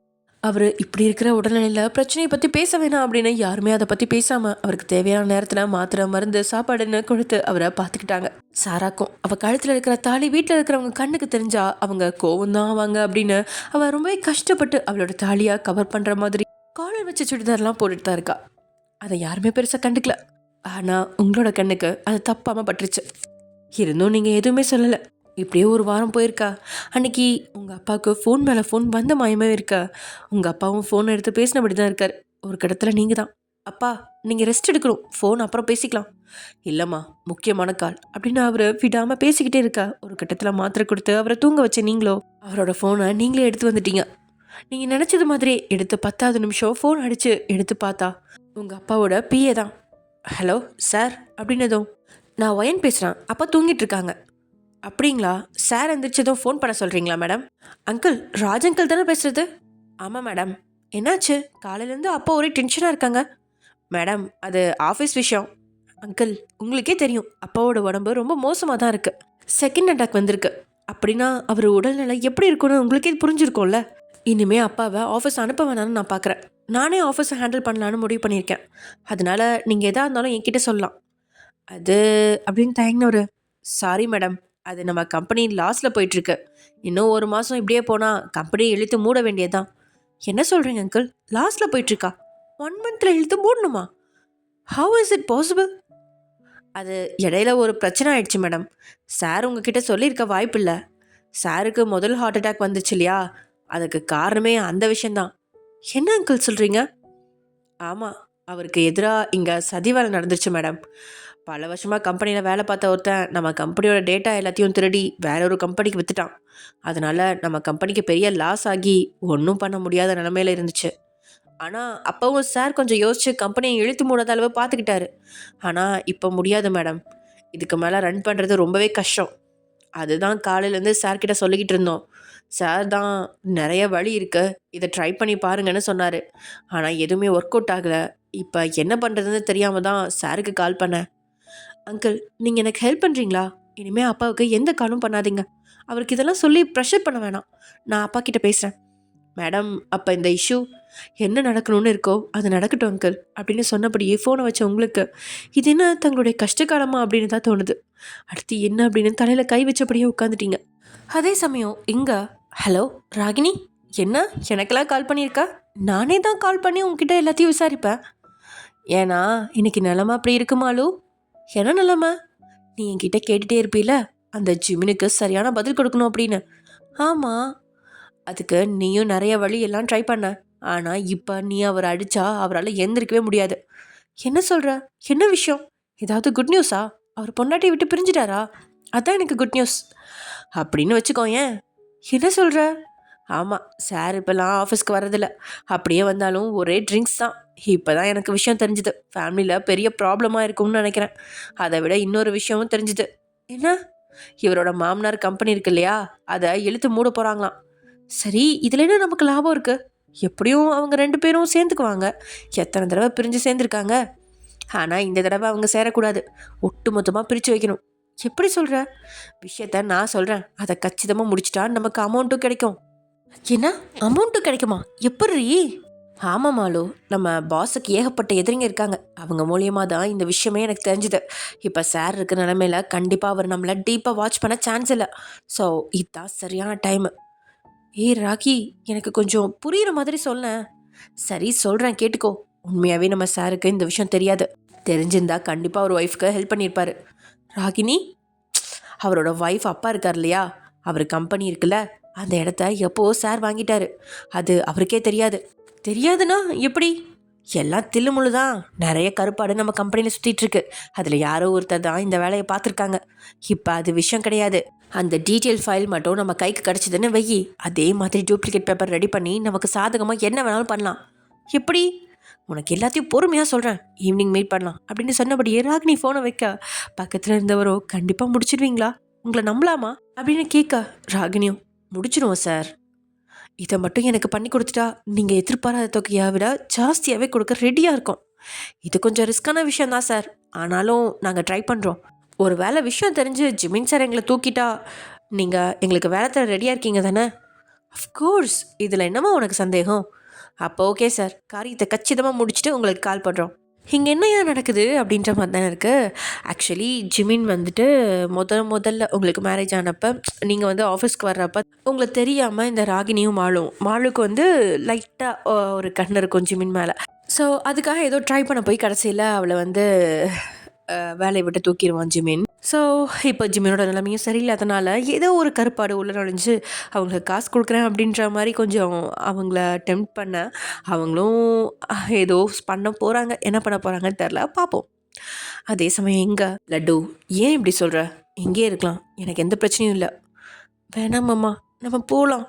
அவர் இப்படி இருக்கிற உடல்நிலையில் பிரச்சனையை பற்றி பேச வேணாம் அப்படின்னு யாருமே அதை பற்றி பேசாமல் அவருக்கு தேவையான நேரத்தில் மாத்திரை மருந்து சாப்பாடுன்னு கொடுத்து அவரை பார்த்துக்கிட்டாங்க. சாராக்கும் அவள் கழுத்தில் இருக்கிற தாலி வீட்டில் இருக்கிறவங்க கண்ணுக்கு தெரிஞ்சா அவங்க கோவம் தான் ஆவாங்க அப்படின்னு அவள் ரொம்பவே கஷ்டப்பட்டு அவளோட தாலியாக கவர் பண்ணுற மாதிரி காலர் வச்ச சுடிதார்லாம் போட்டுட்டு தான் இருக்கா. அதை யாருமே பெருசாக கண்டுக்கல. ஆனால் உங்களோட கண்ணுக்கு அது தப்பாமல் பட்டுருச்சு. இருந்தும் நீங்கள் எதுவுமே சொல்லலை. இப்படியே 1 வாரம் போயிருக்கா. அன்னைக்கு உங்கள் அப்பாவுக்கு ஃபோன் மேலே ஃபோன் வந்த மாயமே இருக்கா. உங்கள் அப்பாவும் ஃபோன் எடுத்து பேசினபடி தான் இருக்கார். ஒரு கடத்தில் நீங்கள் தான் அப்பா நீங்கள் ரெஸ்ட் எடுக்கணும், ஃபோன் அப்புறம் பேசிக்கலாம். இல்லைம்மா, முக்கியமான கால் அப்படின்னு அவர் விடாமல் பேசிக்கிட்டே இருக்கா. ஒரு கட்டத்தில் மாத்திரை கொடுத்து அவரை தூங்க வச்ச நீங்களோ அவரோட ஃபோனை நீங்களே எடுத்து வந்துட்டீங்க. நீங்கள் நினச்சது மாதிரியே எடுத்து 10வது நிமிஷம் ஃபோன் அடித்து எடுத்து பார்த்தா உங்கள் அப்பாவோட பிஏ தான். ஹலோ சார் அப்படின்னதும், நான் ஒயன் பேசுகிறேன், அப்பா தூங்கிட்டு இருக்காங்க. அப்படிங்களா, சார் எந்திரிச்சதும் ஃபோன் பண்ண சொல்கிறீங்களா மேடம்? அங்கிள், ராஜ் அங்கிள் தானே பேசுகிறது? ஆமாம் மேடம். என்னாச்சு, காலையிலேருந்து அப்பா ஒரே டென்ஷனாக இருக்காங்க. மேடம், அது ஆஃபீஸ் விஷயம். அங்கிள், உங்களுக்கே தெரியும் அப்பாவோட உடம்பு ரொம்ப மோசமாக தான் இருக்குது. செகண்ட் அட்டாக் வந்திருக்கு. அப்படின்னா அவர் உடல்நிலை எப்படி இருக்குன்னு உங்களுக்கே புரிஞ்சிருக்கோம்ல. இனிமே அப்பாவை ஆஃபீஸ் அனுப்ப வேணாம்னு நான் பார்க்குறேன். நானே ஆஃபீஸை ஹேண்டில் பண்ணலான்னு முடிவு பண்ணியிருக்கேன். அதனால நீங்கள் எதாக இருந்தாலும் என்கிட்ட சொல்லலாம். அது அப்படின்னு தயங்கினவர், சாரி மேடம், அது நம்ம கம்பெனி லாஸில் போயிட்டுருக்கு. இன்னும் 1 மாதம் இப்படியே போனால் கம்பெனியை இழுத்து மூட வேண்டியதுதான். என்ன சொல்கிறீங்க அங்கிள், லாஸில் போயிட்டுருக்கா? 1 மந்தில் இழுத்து மூடணுமா? How is it possible? அது இடையில ஒரு பிரச்சனை ஆயிடுச்சு மேடம். சார் உங்ககிட்ட சொல்லியிருக்க வாய்ப்பில்லை. சாருக்கு முதல் ஹார்ட் அட்டாக் வந்துச்சு இல்லையா, அதுக்கு காரணமே அந்த விஷயந்தான். என்ன அங்கிள் சொல்கிறீங்க? ஆமாம், அவருக்கு எதிராக இங்கே சதி வேலை நடந்துருச்சு மேடம். பல வருஷமாக கம்பெனியில் வேலை பார்த்த ஒருத்தன் நம்ம கம்பெனியோட டேட்டா எல்லாத்தையும் திருடி வேற ஒரு கம்பெனிக்கு விற்றுட்டான். அதனால் நம்ம கம்பெனிக்கு பெரிய லாஸ் ஆகி ஒன்றும் பண்ண முடியாத நிலமையில இருந்துச்சு. ஆனால் அப்போவும் சார் கொஞ்சம் யோசித்து கம்பெனியை இழுத்து மூடாத அளவு பார்த்துக்கிட்டாரு. ஆனால் இப்போ முடியாது மேடம், இதுக்கு மேலே ரன் பண்ணுறது ரொம்பவே கஷ்டம். அதுதான் காலையிலேருந்து சார்கிட்ட சொல்லிக்கிட்டு இருந்தோம். சார் தான் நிறைய வழி இருக்கு, இதை ட்ரை பண்ணி பாருங்கன்னு சொன்னார். ஆனால் எதுவுமே ஒர்க் அவுட் ஆகலை. இப்போ என்ன பண்ணுறதுன்னு தெரியாமல் தான் சாருக்கு கால் பண்ணேன். அங்கிள், நீங்கள் எனக்கு ஹெல்ப் பண்ணுறீங்களா? இனிமேல் அப்பாவுக்கு எந்த காலும் பண்ணாதீங்க. அவருக்கு இதெல்லாம் சொல்லி ப்ரெஷர் பண்ண வேணாம். நான் அப்பா கிட்ட பேசுகிறேன். மேடம், அப்போ இந்த இஷ்யூ என்ன நடக்கணும்னு இருக்கோ அது நடக்கட்டும் அங்கிள் அப்படின்னு சொன்னபடியே ஃபோனை வச்ச உங்களுக்கு இது என்ன தங்களுடைய கஷ்டகாலமா அப்படின்னு தான் தோணுது. அடுத்து என்ன அப்படின்னு தலையில் கை வச்சபடியே உட்காந்துட்டீங்க. அதே சமயம் இங்கே, ஹலோ ராகினி, என்ன எனக்கெல்லாம் கால் பண்ணியிருக்கா? நானே தான் கால் பண்ணி உங்ககிட்ட எல்லாத்தையும் விசாரிப்பேன். ஏன்னா இன்னைக்கு நிலமை அப்படி இருக்குமாலு? என்ன நிலமை? நீ என்கிட்ட கேட்டுகிட்டே இருப்பீல, அந்த ஜிமினுக்கு சரியான பதில் கொடுக்கணும் அப்படின்னு. ஆமாம், அதுக்கு நீயும் நிறைய வழி எல்லாம் ட்ரை பண்ண. ஆனால் இப்போ நீ அவரை அடித்தா அவரால் எந்திரிக்கவே முடியாது. என்ன சொல்கிற? என்ன விஷயம்? ஏதாவது குட் நியூஸா? அவர் பொண்டாட்டியை விட்டு பிரிஞ்சிட்டாரா? அதான் எனக்கு குட் நியூஸ் அப்படின்னு வச்சுக்கோயேன். என்ன சொல்கிற? ஆமாம், சார் இப்போல்லாம் ஆஃபீஸ்க்கு வர்றதில்ல. அப்படியே வந்தாலும் ஒரே ட்ரிங்க்ஸ் தான். இப்போ தான் எனக்கு விஷயம் தெரிஞ்சுது. ஃபேமிலியில் பெரிய ப்ராப்ளமாக இருக்கும்னு நினைக்கிறேன். அதை விட இன்னொரு விஷயமும் தெரிஞ்சுது. என்ன? இவரோட மாமனார் கம்பெனி இருக்கு இல்லையா, அதை இழுத்து மூட போகிறாங்களாம். சரி, இதில் என்ன நமக்கு லாபம் இருக்குது? எப்படியும் அவங்க 2 பேரும் சேர்ந்துக்குவாங்க. எத்தனை தடவை பிரிஞ்சு சேர்ந்துருக்காங்க. ஆனால் இந்த தடவை அவங்க சேரக்கூடாது. ஒட்டு மொத்தமாக பிரித்து வைக்கணும். எப்படி சொல்கிற? விஷயத்த நான் சொல்கிறேன், அதை கச்சிதமாக முடிச்சிட்டா நமக்கு அமௌண்ட்டும் கிடைக்கும். என்ன அமௌண்ட்டும் கிடைக்குமா? எப்படி? ஆமாம்மாலோ, நம்ம பாஸுக்கு ஏகப்பட்ட எதிரிங்க இருக்காங்க. அவங்க மூலியமாக தான் இந்த விஷயமே எனக்கு தெரிஞ்சுது. இப்போ சார் இருக்கிற நிலமையில கண்டிப்பாக அவர் நம்மளை டீப்பாக வாட்ச் பண்ண சான்ஸ் இல்லை. ஸோ இதுதான் சரியான டைமு. ராகி, எனக்கு கொஞ்சம் புரிகிற மாதிரி சொல்லேன். சரி சொல்கிறேன், கேட்டுக்கோ. உண்மையாகவே நம்ம சாருக்கு இந்த விஷயம் தெரியாது. தெரிஞ்சிருந்தா கண்டிப்பாக அவர் ஒய்ஃப்க்கு ஹெல்ப் பண்ணியிருப்பார். ராகினி, அவரோட ஒய்ஃப் அப்பா இருக்கார் இல்லையா, அவர் கம்பெனி இருக்குல்ல, அந்த இடத்த எப்போ சார் வாங்கிட்டாரு. அது அவருக்கே தெரியாது. தெரியாதுன்னா எப்படி? எல்லாம் தில்லுமுள்ளு தான். நிறைய கருப்பாடு நம்ம கம்பெனியில் சுற்றிட்டு இருக்கு. அதில் யாரோ ஒருத்தர் தான் இந்த வேலையை பார்த்துருக்காங்க. இப்போ அது விஷயம் கிடையாது. அந்த டீட்டெயில் ஃபைல் மட்டும் நம்ம கைக்கு கிடச்சிதுன்னு வெயி, அதே மாதிரி டூப்ளிகேட் பேப்பர் ரெடி பண்ணி நமக்கு சாதகமாக என்ன வேணாலும் பண்ணலாம். எப்படி? உனக்கு எல்லாத்தையும் பொறுமையாக சொல்கிறேன், ஈவினிங் மீட் பண்ணலாம் அப்படின்னு சொன்னபடியே ராகினி ஃபோனை வைக்க, பக்கத்தில் இருந்தவரோ கண்டிப்பாக முடிச்சிடுவீங்களா, உங்களை நம்பலாமா அப்படின்னு கேட்க, ராகினியும் முடிச்சிடுவோம் சார், இதை மட்டும் எனக்கு பண்ணி கொடுத்துட்டா நீங்கள் எதிர்பாராத தொகையை விட ஜாஸ்தியாகவே கொடுக்க ரெடியாக இருக்கோம். இது கொஞ்சம் ரிஸ்கான விஷயந்தான் சார், ஆனாலும் நாங்கள் ட்ரை பண்ணுறோம். ஒரு வேளை விஷயம் தெரிஞ்சு ஜிமின் சார் எங்களை தூக்கிட்டா நீங்கள் எங்களுக்கு வேலை தர ரெடியாக இருக்கீங்க தானே? அஃப்கோர்ஸ், இதில் என்னம்மா உனக்கு சந்தேகம்? அப்போ ஓகே சார், காரியத்தை கச்சிதமாக முடிச்சுட்டு உங்களுக்கு கால் பண்ணுறோம். இங்கே என்னையா நடக்குது அப்படின்ற மாதிரி தானே இருக்குது. ஆக்சுவலி ஜிமின் வந்துட்டு முதல்ல உங்களுக்கு மேரேஜ் ஆனப்போ நீங்கள் வந்து ஆஃபீஸ்க்கு வர்றப்ப உங்களுக்கு தெரியாமல் இந்த ராகினியும் மாலுக்கு வந்து லைட்டாக ஒரு கண்ணு இருக்கும் ஜிமின் மேலே. ஸோ அதுக்காக ஏதோ ட்ரை பண்ண போய் கடைசியில் அவளை வந்து வேலையை விட்டு தூக்கிடுவான் ஜிமின். ஸோ இப்போ ஜிம்மினோட நிலைமையும் சரியில்லாதனால ஏதோ ஒரு கருப்பாடு உள்ள நுழைஞ்சு அவங்களுக்கு காசு கொடுக்குறேன் அப்படின்ற மாதிரி கொஞ்சம் அவங்கள டெம்ப்ட் பண்ண அவங்களும் ஏதோ பண்ண போகிறாங்க. என்ன பண்ண போகிறாங்கன்னு தெரில, பார்ப்போம். அதே சமயம் எங்க லட்டு, ஏன் இப்படி சொல்கிற? இங்கே இருக்கலாம், எனக்கு எந்த பிரச்சனையும் இல்லை. வேணாம் மாமா, நம்ம போகலாம்.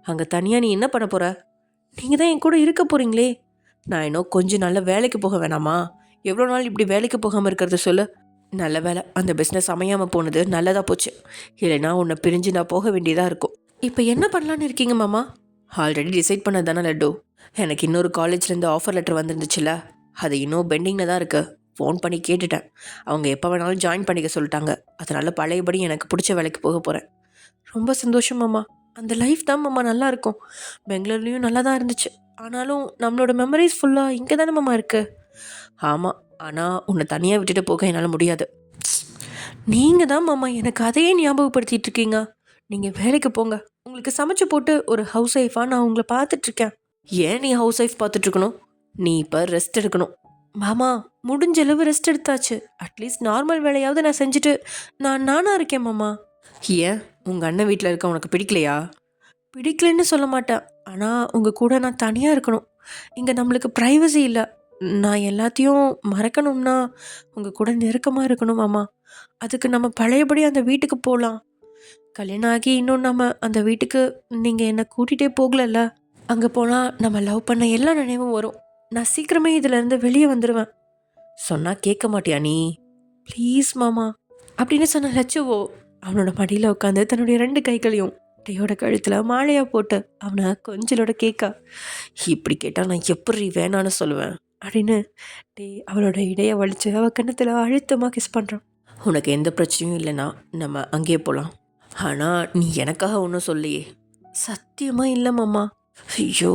அங்கே தனியாக நீ என்ன பண்ண போகிற? நீங்கள் தான் என் கூட இருக்க போகிறீங்களே. நான் இன்னும் கொஞ்சம் நல்ல வேலைக்கு போக வேணாமா? எவ்வளோ நாள் இப்படி வேலைக்கு போகாமல் இருக்கிறது சொல்லு. நல்ல வேலை அந்த பிஸ்னஸ் அமையாமல் போனது நல்லதாக போச்சு. இல்லைனா உன்னை பிரிஞ்சு நான் போக வேண்டியதாக இருக்கும். இப்போ என்ன பண்ணலான்னு இருக்கீங்க மாமா? ஆல்ரெடி டிசைட் பண்ணது தானே லட்டு. எனக்கு இன்னொரு காலேஜ்லேருந்து ஆஃபர் லெட்டர் வந்துருந்துச்சுல்ல, அது இன்னும் பெண்டிங்கில் தான் இருக்குது. ஃபோன் பண்ணி கேட்டுட்டேன். அவங்க எப்போ வேணாலும் ஜாயின் பண்ணிக்க சொல்லிட்டாங்க. அதனால் பழையபடி எனக்கு பிடிச்ச வேலைக்கு போக போகிறேன். ரொம்ப சந்தோஷம் மாமா. அந்த லைஃப் தான் மாமா நல்லா இருக்கும். பெங்களூர்லேயும் நல்லா தான் இருந்துச்சு. ஆனாலும் நம்மளோட மெமரிஸ் ஃபுல்லாக இங்கே தானே மாமா இருக்குது. ஆமாம், ஆனால் உன்னை தனியாக விட்டுட்டு போக என்னால் முடியாது. நீங்கள் தான் மாமா எனக்கு அதையே ஞாபகப்படுத்திட்டு இருக்கீங்க. நீங்கள் வேலைக்கு போங்க. உங்களுக்கு சமைச்சு போட்டு ஒரு ஹவுஸ் ஒய்ஃபாக நான் உங்களை பார்த்துட்ருக்கேன். ஏன் நீ ஹவுஸ் ஒய்ஃப் பார்த்துட்ருக்கணும்? நீ இப்போ ரெஸ்ட் எடுக்கணும். மாமா, முடிஞ்ச அளவு ரெஸ்ட் எடுத்தாச்சு. அட்லீஸ்ட் நார்மல் வேலையாவது நான் செஞ்சுட்டு நானாக இருக்கேன் மாமா. ஏன் உங்கள் அண்ணன் வீட்டில் இருக்க உனக்கு பிடிக்கலையா? பிடிக்கலன்னு சொல்ல மாட்டேன். ஆனால் உங்கள் கூட நான் தனியாக இருக்கணும். இங்கே நம்மளுக்கு ப்ரைவசி இல்லை. நான் எல்லாத்தையும் மறக்கணும்னா உங்கள் கூட நெருக்கமாக இருக்கணும் மாமா. அதுக்கு நம்ம பழையபடி அந்த வீட்டுக்கு போகலாம். கல்யாணம் ஆகி இன்னும் நம்ம அந்த வீட்டுக்கு நீங்கள் என்னை கூட்டிகிட்டே போகலல்ல. அங்கே போனால் நம்ம லவ் பண்ண எல்லா நினைவும் வரும். நான் சீக்கிரமே இதிலேருந்து வெளியே வந்துடுவேன். சொன்னால் கேட்க மாட்டியா நீ? ப்ளீஸ் மாமா அப்படின்னு சொன்ன லட்சுவோ அவனோட மடியில் உட்காந்து தன்னுடைய 2 கைகளையும் டேயோட கழுத்தில் மாலையாக போட்டு அவனை கொஞ்சலோட கேட்கா. இப்படி கேட்டால் நான் எப்படி வேணான்னு சொல்லுவேன் அப்படின்னு டே அவளோட இடையை வலிச்சு அவள் கண்ணத்தில் அழுத்தமாக கிஸ் பண்ணுறான். உனக்கு எந்த பிரச்சனையும் இல்லைன்னா நம்ம அங்கேயே போகலாம். ஆனால் நீ எனக்காக ஒன்றும் சொல்லியே. சத்தியமாக இல்லை மாமா. ஐயோ,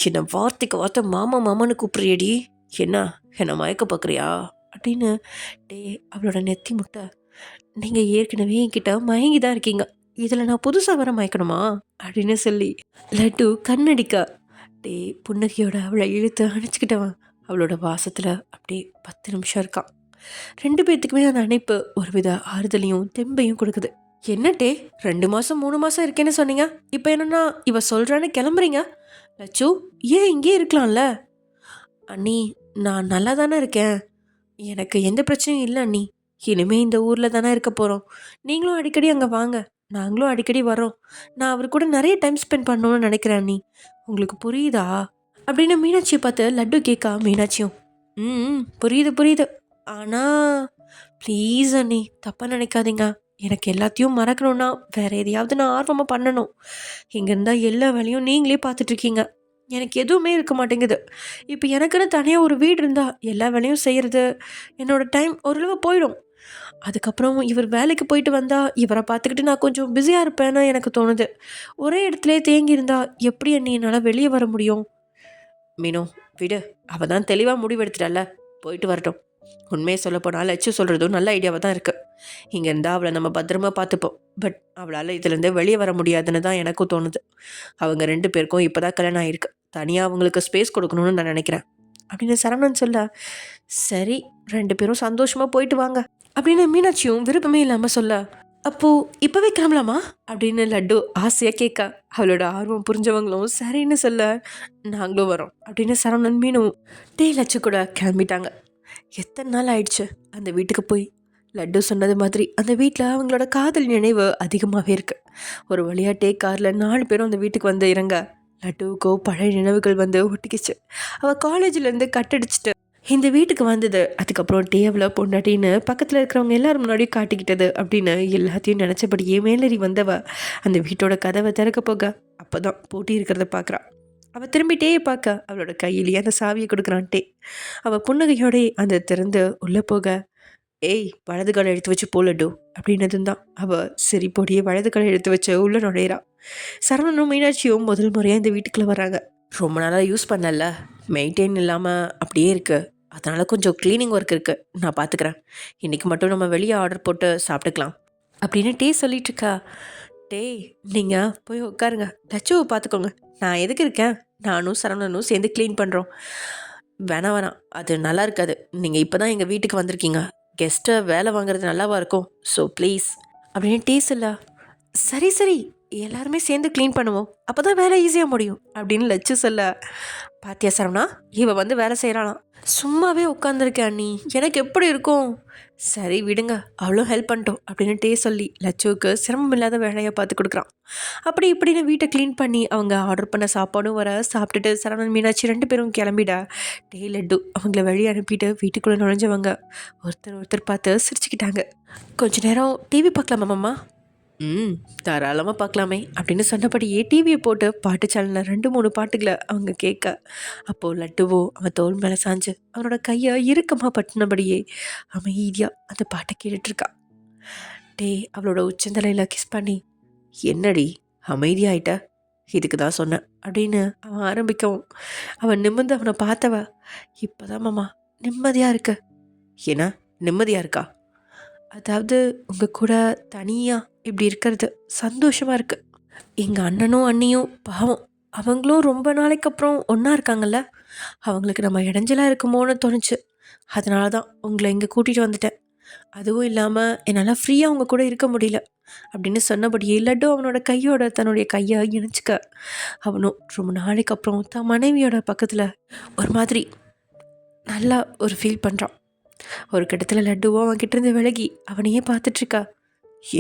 என்னை வார்த்தைக்கு வார்த்தை மாமா மாமான்னு கூப்பிட்றியடி. என்னை மயக்க பார்க்குறியா அப்படின்னு டே அவளோட நெத்தி முட்டை. நீங்கள் ஏற்கனவே என்கிட்ட மயங்கி தான் இருக்கீங்க, இதில் நான் புதுசாக வர மயக்கணுமா அப்படின்னு சொல்லி லட்டு கண்ணடிக்கா. டே புன்னகையோட அவளை இழுத்து அணைச்சிக்கிட்டவன் அவளோட வாசத்தில் அப்படியே 10 நிமிஷம் இருக்கான். 2 பேர்த்துக்குமே அந்த அணைப்பு ஒரு வித ஆறுதலையும் தெம்பையும் கொடுக்குது. என்ன டே 2 மாதம் 3 மாதம் இருக்கேன்னு சொன்னீங்க, இப்போ என்னன்னா இவ சொல்கிறான்னு கிளம்புறீங்க? லட்சு, ஏன் இங்கே இருக்கலாம்ல? அண்ணி, நான் நல்லா தானே இருக்கேன். எனக்கு எந்த பிரச்சனையும் இல்லை அண்ணி. இனிமேல் இந்த ஊரில் தானே இருக்க போகிறோம். நீங்களும் அடிக்கடி அங்கே வாங்க, நாங்களும் அடிக்கடி வரோம். நான் அவர் கூட நிறைய டைம் ஸ்பெண்ட் பண்ணணும்னு நினைக்கிறேன் அண்ணி. உங்களுக்கு புரியுதா அப்படின்னு மீனாட்சியை பார்த்து லட்டு கேட்கா. மீனாட்சியும் புரியுது புரியுது. ஆனால் ப்ளீஸ் அண்ணி, தப்பாக நினைக்காதீங்க. எனக்கு எல்லாத்தையும் மறக்கணும்னா வேறு எதையாவது நான் ஆர்வமாக பண்ணணும். இங்கே இருந்தால் எல்லா வேலையும் நீங்களே பார்த்துட்ருக்கீங்க. எனக்கு எதுவுமே இருக்க மாட்டேங்குது. இப்போ எனக்குன்னு தனியாக ஒரு வீடு இருந்தால் எல்லா வேலையும் செய்கிறது என்னோடய டைம் ஓரளவு போயிடும். அதுக்கப்புறம் இவர் வேலைக்கு போயிட்டு வந்தால் இவரை பார்த்துக்கிட்டு நான் கொஞ்சம் பிஸியாக இருப்பேன்னு எனக்கு தோணுது. ஒரே இடத்துல தேங்கி இருந்தால் எப்படி அண்ணி என்னால் வெளியே வர முடியும்? மீனோ, விடு. அவள் தான் தெளிவாக முடிவெடுத்துட்டால, போயிட்டு வரட்டும். உண்மையை சொல்லப்போனால் லட்சு சொல்கிறதும் நல்ல ஐடியாவாக தான் இருக்குது. இங்கே இருந்தால் அவளை நம்ம பத்திரமா பார்த்துப்போம். பட் அவளால் இதுலேருந்து வெளியே வர முடியாதுன்னு தான் எனக்கும் தோணுது. அவங்க 2 பேருக்கும் இப்போ தான் கல்யாணம் ஆகிருக்கு. தனியாக அவங்களுக்கு ஸ்பேஸ் கொடுக்கணும்னு நான் நினைக்கிறேன் அப்படின்னு சரவணன் சொல்ல, சரி 2 பேரும் சந்தோஷமாக போயிட்டு வாங்க அப்படின்னு மீனாட்சியும் விருப்பமே இல்லாமல் சொல்ல, அப்போது இப்போவே கிளம்பலாமா அப்படின்னு லட்டு ஆசையாக கேட்க, அவளோட ஆர்வம் புரிஞ்சவங்களும் சரின்னு சொல்ல, நாங்களும் வரோம் அப்படின்னு சரவணன் மீனும் டே லட்சு கூட கிளம்பிட்டாங்க. எத்தனை நாள் ஆயிடுச்சு அந்த வீட்டுக்கு போய். லட்டு சொன்னது மாதிரி அந்த வீட்டில் அவங்களோட காதல் நினைவு அதிகமாகவே இருக்குது. ஒரு விளையாட்டே காரில் 4 பேரும் அந்த வீட்டுக்கு வந்து இறங்க லட்டுவுக்கோ பழைய நினைவுகள் வந்து ஒட்டிக்கிச்சு. அவள் காலேஜிலேருந்து கட்டடிச்சிட்டு இந்த வீட்டுக்கு வந்தது, அதுக்கப்புறம் டேவில் பொண்டாட்டின்னு பக்கத்தில் இருக்கிறவங்க எல்லாரும் முன்னாடியும் காட்டிக்கிட்டது அப்படின்னு எல்லாத்தையும் நினச்சபடியே மேலேறி வந்தவ அந்த வீட்டோட கதவை திறக்க போக அப்போ தான் போட்டி இருக்கிறத பார்க்குறான். அவள் திரும்பிட்டே பார்க்க அவளோட கையிலேயே அந்த சாவியை கொடுக்குறான் டே. அவள் புன்னகையோடே அந்த திறந்து உள்ளே போக, ஏய் வலது காலை எடுத்து வச்சு போலட்டு அப்படின்னதும் தான் அவள் சிரிப்போடையே வலது காலை எடுத்து வச்சு உள்ள நுழையிறா. சரவணனும் மீனாட்சியும் முதல் முறையாக இந்த வீட்டுக்குள்ளே வராங்க. ரொம்ப நாளாக யூஸ் பண்ணல, மெயின்டைன் இல்லாமல் அப்படியே இருக்குது. அதனால் கொஞ்சம் க்ளீனிங் ஒர்க் இருக்குது, நான் பார்த்துக்கிறேன். இன்றைக்கி மட்டும் நம்ம வெளியே ஆர்டர் போட்டு சாப்பிட்டுக்கலாம் அப்படின்னு டே சொல்லிட்டுருக்கா. டேய், நீங்கள் போய் உட்காருங்க, லட்சுவை பார்த்துக்கோங்க. நான் எதுக்கு இருக்கேன்? நானும் சரவணனும் சேர்ந்து க்ளீன் பண்ணுறோம். வேணாம், அது நல்லா இருக்காது. நீங்கள் இப்போ தான் எங்கள் வீட்டுக்கு வந்திருக்கீங்க, கெஸ்ட்டை வேலை வாங்குறது நல்லாவா இருக்கும்? ஸோ ப்ளீஸ் அப்படின்னு டீ சொல்ல, சரி சரி எல்லாருமே சேர்ந்து க்ளீன் பண்ணுவோம், அப்போ தான் வேலை ஈஸியாக முடியும் அப்படின்னு லட்சு சொல்ல, பாத்தியா சரவணா, இவ வந்து வேலை செய்கிறாளாம். சும்மாவே உட்காந்துருக்கேன் அண்ணி, எனக்கு எப்படி இருக்கும்? சரி விடுங்க, அவ்வளோ ஹெல்ப் பண்ணிட்டோம் அப்படின்னு டே சொல்லி லட்சுவுக்கு சிரமம் இல்லாத வேலையை பார்த்து கொடுக்குறான். அப்படி இப்படின்னு வீட்டை க்ளீன் பண்ணி அவங்க ஆர்டர் பண்ண சாப்பாடும் வர சாப்பிட்டுட்டு சரவணன் மீனாட்சி 2 பேரும் கிளம்பிட, டே லட்டு அவங்கள வழி அனுப்பிட்டு வீட்டுக்குள்ளே நுழைஞ்சவங்க ஒருத்தர் ஒருத்தர் பார்த்து சிரிச்சுக்கிட்டாங்க. கொஞ்ச நேரம் டிவி பார்க்கலாமா மாமா? தாராளமாக பார்க்கலாமே அப்படின்னு சொன்னபடியே டிவியை போட்டு பாட்டு சேனலில் 2-3 பாட்டுகளை அவங்க கேட்க, அப்போது லட்டுவோ அவன் தோல் மேலே சாஞ்சு அவனோட கையை இறுக்கமாக பட்டினபடியே அமைதியாக அந்த பாட்டை கேட்டுட்ருக்கா. டே அவளோட உச்சந்தலையில் கிஸ் பண்ணி, என்னடி அமைதியாயிட்ட, இதுக்கு தான் சொன்னேன் அப்படின்னு அவன் ஆரம்பிக்கவும், அவன் நிமிர்ந்து அவனை பார்த்தவ, இப்போதான் மாமா நிம்மதியாக இருக்கு. ஏன்னா நிம்மதியாக இருக்கா? அதாவது உங்கள் கூட தனியாக இப்படி இருக்கிறது சந்தோஷமாக இருக்குது. எங்கள் அண்ணனும் அண்ணியும் பாவம், அவங்களும் ரொம்ப நாளைக்கு அப்புறம் ஒன்றா இருக்காங்கல்ல, அவங்களுக்கு நம்ம இடைஞ்சலாக இருக்குமோன்னு தோணுச்சு. அதனால தான் உங்களை இங்கே கூட்டிகிட்டு வந்துட்டேன். அதுவும் இல்லாமல் என்னால் ஃப்ரீயாக அவங்க கூட இருக்க முடியல அப்படின்னு சொன்னபடியே லட்டு அவனோட கையோட தன்னுடைய கையை இணைச்சிக்க, அவனும் ரொம்ப நாளைக்கு அப்புறம் தன் மனைவியோட பக்கத்தில் ஒரு மாதிரி நல்லா ஒரு ஃபீல் பண்ணுறான். ஒரு கட்டத்தில் லட்டுவோ அவன் கிட்டேருந்து விலகி அவனையே பார்த்துட்ருக்கா.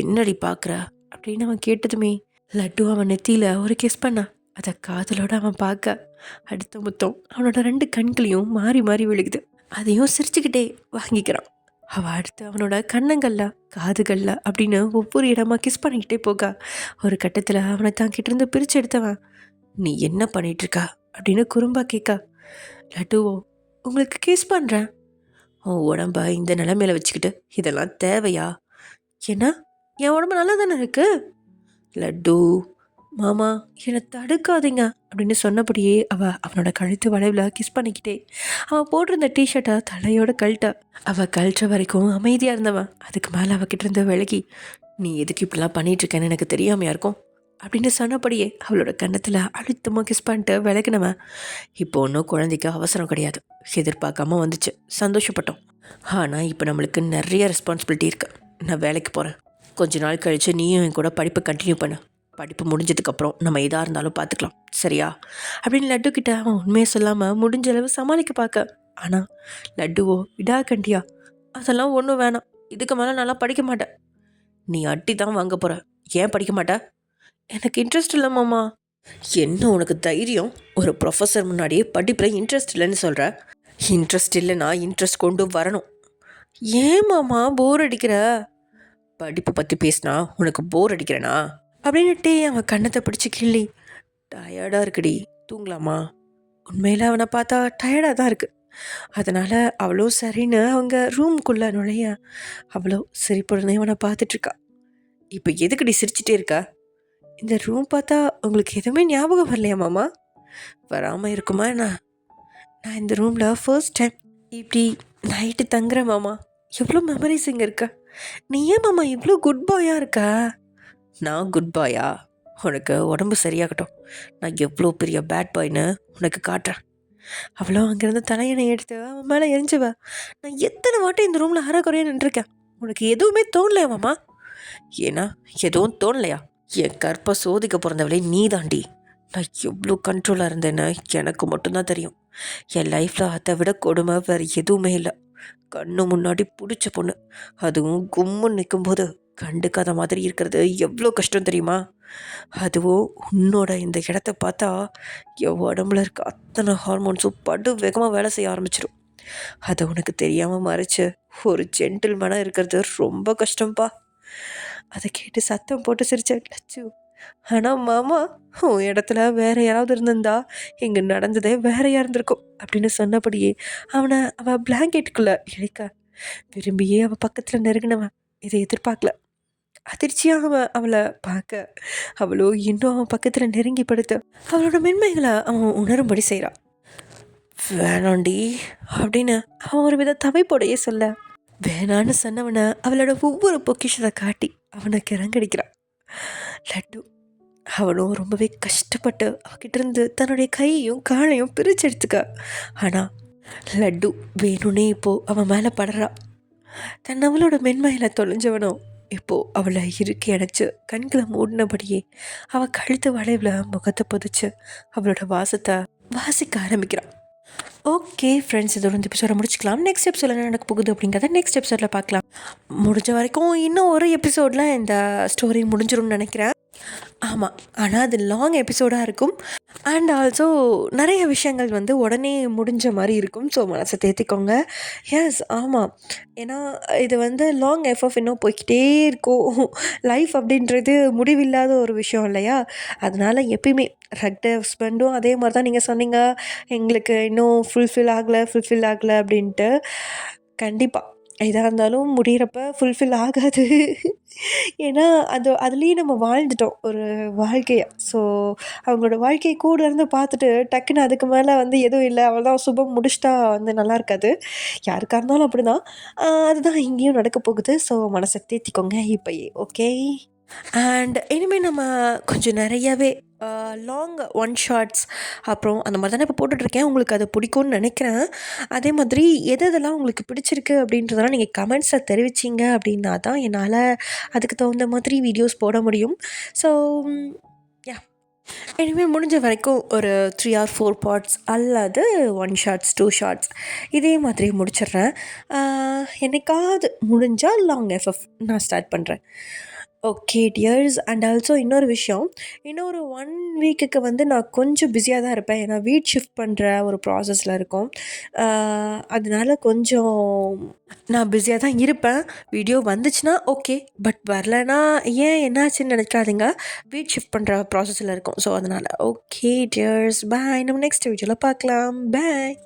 என்னடி பார்க்குற அப்படின்னு அவன் கேட்டதுமே லட்டு அவன் நெத்தியில் ஒரு கிஸ் பண்ணான். அதை காதலோடு அவன் பார்க்க, அடுத்த முத்தம் அவனோட 2 கண்களையும் மாறி மாறி விழுகுது. அதையும் சிரிச்சுக்கிட்டே வாங்கிக்கிறான். அவள் அடுத்து அவனோட கண்ணங்கள்ல காதுகள்ல அப்படின்னு ஒவ்வொரு இடமா கிஸ் பண்ணிக்கிட்டே போக, ஒரு கட்டத்தில் அவனை தான் கிட்டேருந்து பிரித்து எடுத்தவன், நீ என்ன பண்ணிகிட்ருக்கா அப்படின்னு குறும்பா கேட்க, லட்டுவோ உங்களுக்கு கிஸ் பண்ணுறேன். உன் உடம்ப இந்த நிலைமையில வச்சுக்கிட்டு இதெல்லாம் தேவையா? ஏன்னா என் உடம்பு நல்லா தானே இருக்கு. லட்டு மாமா என்னை தடுக்காதீங்க அப்படின்னு சொன்னபடியே அவனோட கழுத்து வளைவில் கிஸ் பண்ணிக்கிட்டே அவன் போட்டிருந்த டிஷர்ட்டை தலையோட அவள் கழற்ற வரைக்கும் அமைதியாக இருந்தவன் அதுக்கு மேலே அவகிட்ட இருந்து விலகி, நீ எதுக்கு இப்படிலாம் பண்ணிகிட்ருக்கேன்னு எனக்கு தெரியாமையா இருக்கும் அப்படின்னு சொன்னபடியே அவளோட கன்னத்தில் அழுத்தமாக கிஸ் பண்ணிட்டு விலகினவன், இப்போ ஒன்றும் குழந்தைக்கு அவசரம் கிடையாது, எதிர்பார்க்காம வந்துச்சு, சந்தோஷப்பட்டோம். ஆனால் இப்போ நம்மளுக்கு நிறைய ரெஸ்பான்சிபிலிட்டி இருக்குது. நான் வேலைக்கு போகிறேன். கொஞ்ச நாள் கழித்து நீயும் என் கூட படிப்பை கண்டினியூ பண்ணு. படிப்பு முடிஞ்சதுக்கப்புறம் நம்ம எதாக இருந்தாலும் பார்த்துக்கலாம், சரியா அப்படின்னு லட்டுக்கிட்ட அவன் உண்மையை சொல்லாமல் முடிஞ்ச அளவு சமாளிக்க பார்க்க. ஆனால் லட்டுவோ விடாக்கண்டியா, அதெல்லாம் ஒன்றும் வேணாம், இதுக்கு மேலே நல்லா படிக்க மாட்டேன். நீ அட்டி தான் வாங்க போகிற, ஏன் படிக்க மாட்டேன்? எனக்கு இன்ட்ரெஸ்ட் இல்லை மாமா. என்ன உனக்கு தைரியம் ஒரு ப்ரொஃபஸர் முன்னாடியே படிப்பில் இன்ட்ரெஸ்ட் இல்லைன்னு சொல்கிற? இன்ட்ரெஸ்ட் இல்லைன்னா இன்ட்ரெஸ்ட் கொண்டு வரணும். ஏன் மாமா போர் அடிக்கிற? படிப்பை பற்றி பேசினா உனக்கு போர் அடிக்கிறேனா அப்படின்னுட்டே அவன் கண்ணத்தை பிடிச்சி கிள்ளி, டயர்டாக இருக்குடி, தூங்கலாமா? உண்மையில் அவனை பார்த்தா டயர்டாக தான் இருக்குது. அதனால் அவளும் சரின்னு அவங்க ரூம்குள்ளே நுழைய அவ்வளோ சிரிப்புடனே அவனை பார்த்துட்ருக்கா. இப்போ எதுக்குடி சிரிச்சிட்டே இருக்கா? இந்த ரூம் பார்த்தா உங்களுக்கு எதுவுமே ஞாபகம் வரலையா மாமா? வராமல் இருக்குமா என்ன? நான் இந்த ரூமில் ஃபர்ஸ்ட் டைம் இப்படி நைட்டு தங்குறேன் மாமா. எவ்வளோ மெமரிஸ் இங்கே இருக்கா. நீ ஏன் மாமா இவ்வளோ குட் பாயாக இருக்கா? நான் குட் பாயா? உனக்கு உடம்பு சரியாகட்டும், நான் எவ்வளோ பெரிய பேட் பாய்னு உனக்கு காட்டுறேன். அவ்வளோ அங்கேருந்து தலையணை எடுத்து அவன் மேலே எரிஞ்சுவா. நான் எத்தனை வாட்டி இந்த ரூமில் அறக்குறையாக நின்றுருக்கேன், உனக்கு எதுவுமே தோணலையா மாமா? ஏன்னா எதுவும் தோணலையா? என் கற்பை சோதிக்க பிறந்தவளே நீ தாண்டி. நான் எவ்வளோ கண்ட்ரோலாக இருந்தேன்னு எனக்கு மட்டும்தான் தெரியும். என் லைஃப்பில் அதை விட கொடுமை வேறு எதுவுமே இல்லை. கண்ணு முன்னாடி பிடிச்ச பொண்ணு, அதுவும் கும்முன்னு நிற்கும்போது கண்டுக்காத மாதிரி இருக்கிறது எவ்வளோ கஷ்டம் தெரியுமா? அதுவும் உன்னோட இந்த இடத்த பார்த்தா என் உடம்புல இருக்க அத்தனை ஹார்மோன்ஸும் படு வேகமாக வேலை செய்ய ஆரம்பிச்சிடும். அதை உனக்கு தெரியாமல் மறைச்சு ஒரு ஜென்டில்மேனாக இருக்கிறது ரொம்ப கஷ்டம்ப்பா. அதை கேட்டு சத்தம் போட்டு சிரிச்ச லட்சு, ஆனால் மாமா உன் இடத்துல வேற யாராவது இருந்திருந்தா இங்கே நடந்ததே வேறையாக இருந்திருக்கும் அப்படின்னு சொன்னபடியே அவள் பிளாங்கெட்டுக்குள்ளே இழைக்க விரும்பியே அவள் பக்கத்தில் நெருங்கினவன் இதை எதிர்பார்க்கல. அதிர்ச்சியாக அவளை பார்க்க அவளோ இன்னும் அவன் பக்கத்தில் நெருங்கி படுத்து அவளோட மென்மைகளை அவன் உணரும்படி செய்கிறான். வேணாண்டி அப்படின்னு அவன் ஒரு வித தவைப்போடையே சொல்ல, வேணான்னு சொன்னவனை அவளோட ஒவ்வொரு பொக்கிஷத்தை காட்டி அவனை கிறங்கடிக்கிறான். லட்டு அவனும் ரொம்பவே கஷ்டப்பட்டு அவகிட்ட இருந்து தன்னுடைய கையையும் காலையும் பிரித்து எடுத்துக்க. ஆனால் லட்டு வேணும்னே இப்போது அவன் மேலே படுறா. தன் அவளோட மென்மையில் தொலைஞ்சவனோ இப்போ அவளை இறுக்கி அணைச்சு கண்களை மூடினபடியே அவள் கழுத்து வளைவில் முகத்தை புதைச்சு அவளோட வாசத்தை வாசிக்க ஆரம்பிக்கிறான். ஓகே ஃப்ரெண்ட்ஸ், இதோட இந்த எபிசோட முடிச்சுக்கலாம். நெக்ஸ்ட் எபிசோட என்ன நடக்க போகுது அப்படிங்கிறத நெக்ஸ்ட் எபிசோடில் பார்க்கலாம். முடிஞ்ச வரைக்கும் இன்னும் ஒரு எபிசோடில் இந்த ஸ்டோரி முடிஞ்சிரும்னு நினைக்கிறேன். ஆமாம், ஆனால் அது லாங் எபிசோடாக இருக்கும். அண்ட் ஆல்சோ நிறைய விஷயங்கள் வந்து உடனே முடிஞ்ச மாதிரி இருக்கும். ஸோ மனசை தேர்த்திக்கோங்க. எஸ், ஆமாம். ஏன்னா இது வந்து லாங் எஃப்எஃப் இன்னும் போய்கிட்டே இருக்கும். லைஃப் அப்படின்றது முடிவில்லாத ஒரு விஷயம் இல்லையா? அதனால் எப்பயுமே ரெக்ட் ஹஸ்பண்டும் அதே மாதிரி தான் நீங்கள் சொன்னீங்க, எங்களுக்கு இன்னும் ஃபுல்ஃபில் ஆகலை அப்படின்ட்டு. கண்டிப்பாக எதாக இருந்தாலும் முடிகிறப்ப ஃபுல்ஃபில் ஆகாது. ஏன்னா அதுலேயே நம்ம வாழ்ந்துட்டோம் ஒரு வாழ்க்கையை. ஸோ அவங்களோட வாழ்க்கையை கூட இருந்து பார்த்துட்டு டக்குன்னு அதுக்கு மேலே வந்து எதுவும் இல்லை, அவ்வளோதான் சுபம் முடிச்சிட்டா வந்து நல்லா இருக்காது. யாருக்காக இருந்தாலும் அப்படி தான். அதுதான் இங்கேயும் நடக்க போகுது. ஸோ மனசை தேத்திக்கோங்க இப்போயே. ஓகே. அண்ட் இனிமேல் நம்ம கொஞ்சம் நிறையவே லாங் ஒன் ஷார்ட்ஸ் அப்புறம் அந்த மாதிரி தானே இப்போ போட்டுட்ருக்கேன். உங்களுக்கு அது பிடிக்கும்னு நினைக்கிறேன். அதே மாதிரி எதெல்லாம் உங்களுக்கு பிடிச்சிருக்கு அப்படின்றதெல்லாம் நீங்கள் கமெண்ட்ஸில் தெரிவிச்சிங்க அப்படின்னா தான் என்னால் அதுக்கு தகுந்த மாதிரி வீடியோஸ் போட முடியும். ஸோ யா, இனிமேல் முடிஞ்ச வரைக்கும் ஒரு 3 or 4 பார்ட்ஸ் அல்லது 1 ஷார்ட்ஸ் 2 ஷார்ட்ஸ் இதே மாதிரி முடிச்சிடுறேன். என்னைக்காவது முடிஞ்சால் லாங் எஃப்எஃப் நான் ஸ்டார்ட் பண்ணுறேன். Okay tears. அண்ட் ஆல்சோ இன்னொரு விஷயம், இன்னொரு 1 வீக்குக்கு வந்து நான் கொஞ்சம் பிஸியாக தான் இருப்பேன். ஏன்னா வீட் ஷிஃப்ட் பண்ணுற ஒரு ப்ராசஸில் இருக்கும். அதனால கொஞ்சம் நான் பிஸியாக தான் இருப்பேன். வீடியோ வந்துச்சுன்னா ஓகே, பட் வரலனா ஏன் என்னாச்சுன்னு நினைக்காதீங்க. வீட் ஷிஃப்ட் பண்ணுற ப்ராசஸில் இருக்கும். ஸோ அதனால் ஓகே டியர்ஸ், பாய். நம்ம நெக்ஸ்ட் வீடியோவில் பார்க்கலாம். பாய்.